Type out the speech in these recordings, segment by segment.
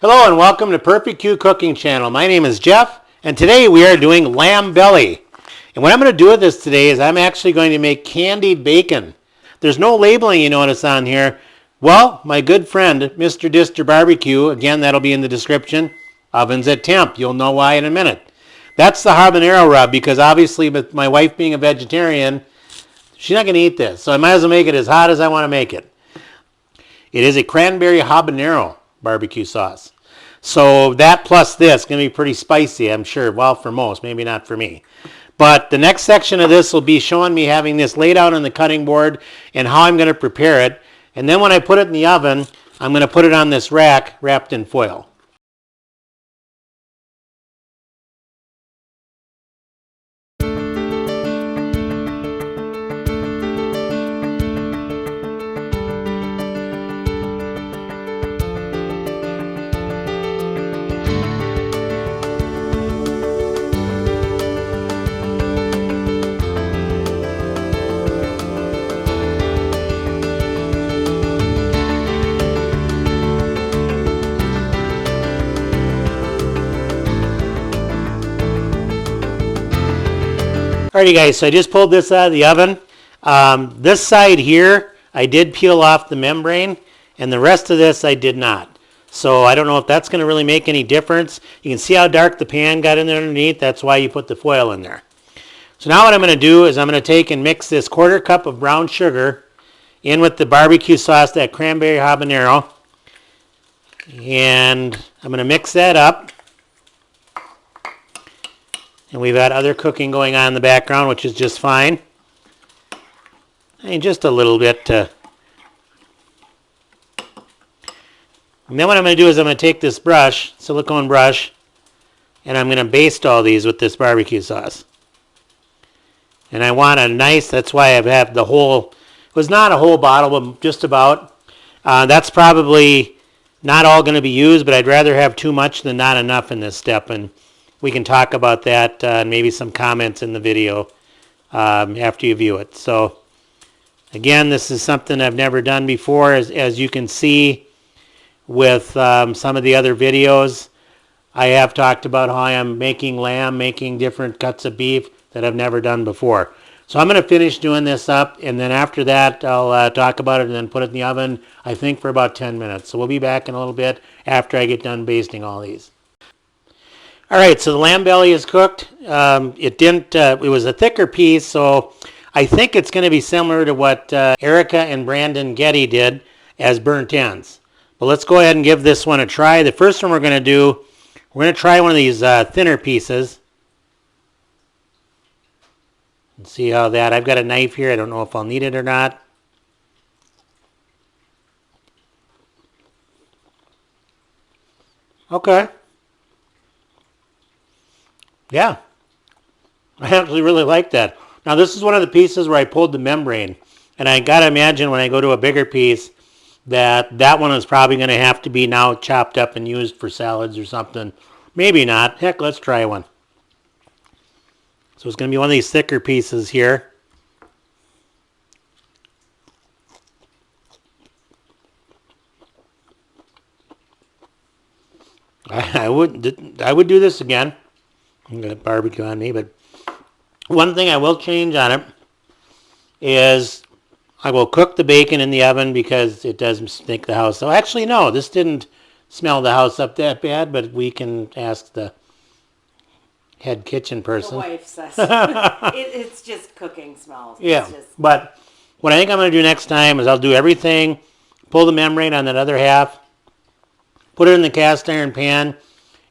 Hello and welcome to Purrfect Cooking Channel. My name is Jeff and today we are doing lamb belly. And what I'm going to do with this today is I'm actually going to make candied bacon. There's no labeling, you notice, on here. Well, my good friend Mister Dister Barbecue, again that'll be in the description, ovens at temp. You'll know why in a minute. That's the habanero rub because obviously with my wife being a vegetarian, she's not going to eat this. So I might as well make it as hot as I want to make it. It is a cranberry habanero barbecue sauce. So that plus this is going to be pretty spicy, I'm sure. Well, for most, maybe not for me. But the next section of this will be showing me having this laid out on the cutting board and how I'm going to prepare it. And then when I put it in the oven, I'm going to put it on this rack wrapped in foil. Alrighty guys, so I just pulled this out of the oven. This side here, I did peel off the membrane, and the rest of this I did not. So I don't know if that's going to really make any difference. You can see how dark the pan got in there underneath. That's why you put the foil in there. So now what I'm going to do is I'm going to take and mix this 1/4 cup of brown sugar in with the barbecue sauce, that cranberry habanero. And I'm going to mix that up. And we've got other cooking going on in the background, which is just fine. And just a little bit. And then what I'm going to do is I'm going to take this brush, silicone brush, and I'm going to baste all these with this barbecue sauce. And I want a nice, that's why I have the whole, it was not a whole bottle, but just about. That's probably not all going to be used, but I'd rather have too much than not enough in this step. And we can talk about that and maybe some comments in the video after you view it. So again, this is something I've never done before. As you can see with some of the other videos, I have talked about how I am making lamb, making different cuts of beef that I've never done before. So I'm going to finish doing this up, and then after that I'll talk about it and then put it in the oven, I think for about 10 minutes. So we'll be back in a little bit after I get done basting all these. Alright, so the lamb belly is cooked. It was a thicker piece, so I think it's going to be similar to what Erica and Brandon Goette did as burnt ends. But let's go ahead and give this one a try. The first one we're going to do, we're going to try one of these thinner pieces. And see how that, I've got a knife here, I don't know if I'll need it or not. Okay. Yeah, I actually really like that. Now this is one of the pieces where I pulled the membrane, and I gotta imagine when I go to a bigger piece that one is probably going to have to be now chopped up and used for salads or something. Maybe not. Heck, let's try one. So it's going to be one of these thicker pieces here. I would do this again. I'm going to barbecue on me, but one thing I will change on it is I will cook the bacon in the oven because it doesn't stink the house. So actually, no, this didn't smell the house up that bad, but we can ask the head kitchen person. The wife says it's just cooking smells. Yeah, but what I think I'm going to do next time is I'll do everything, pull the membrane on that other half, put it in the cast iron pan,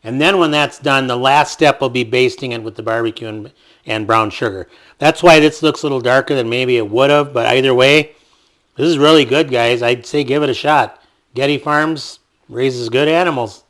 and then when that's done, the last step will be basting it with the barbecue and brown sugar. That's why this looks a little darker than maybe it would have, but either way, this is really good, guys. I'd say give it a shot. Goette Farms raises good animals.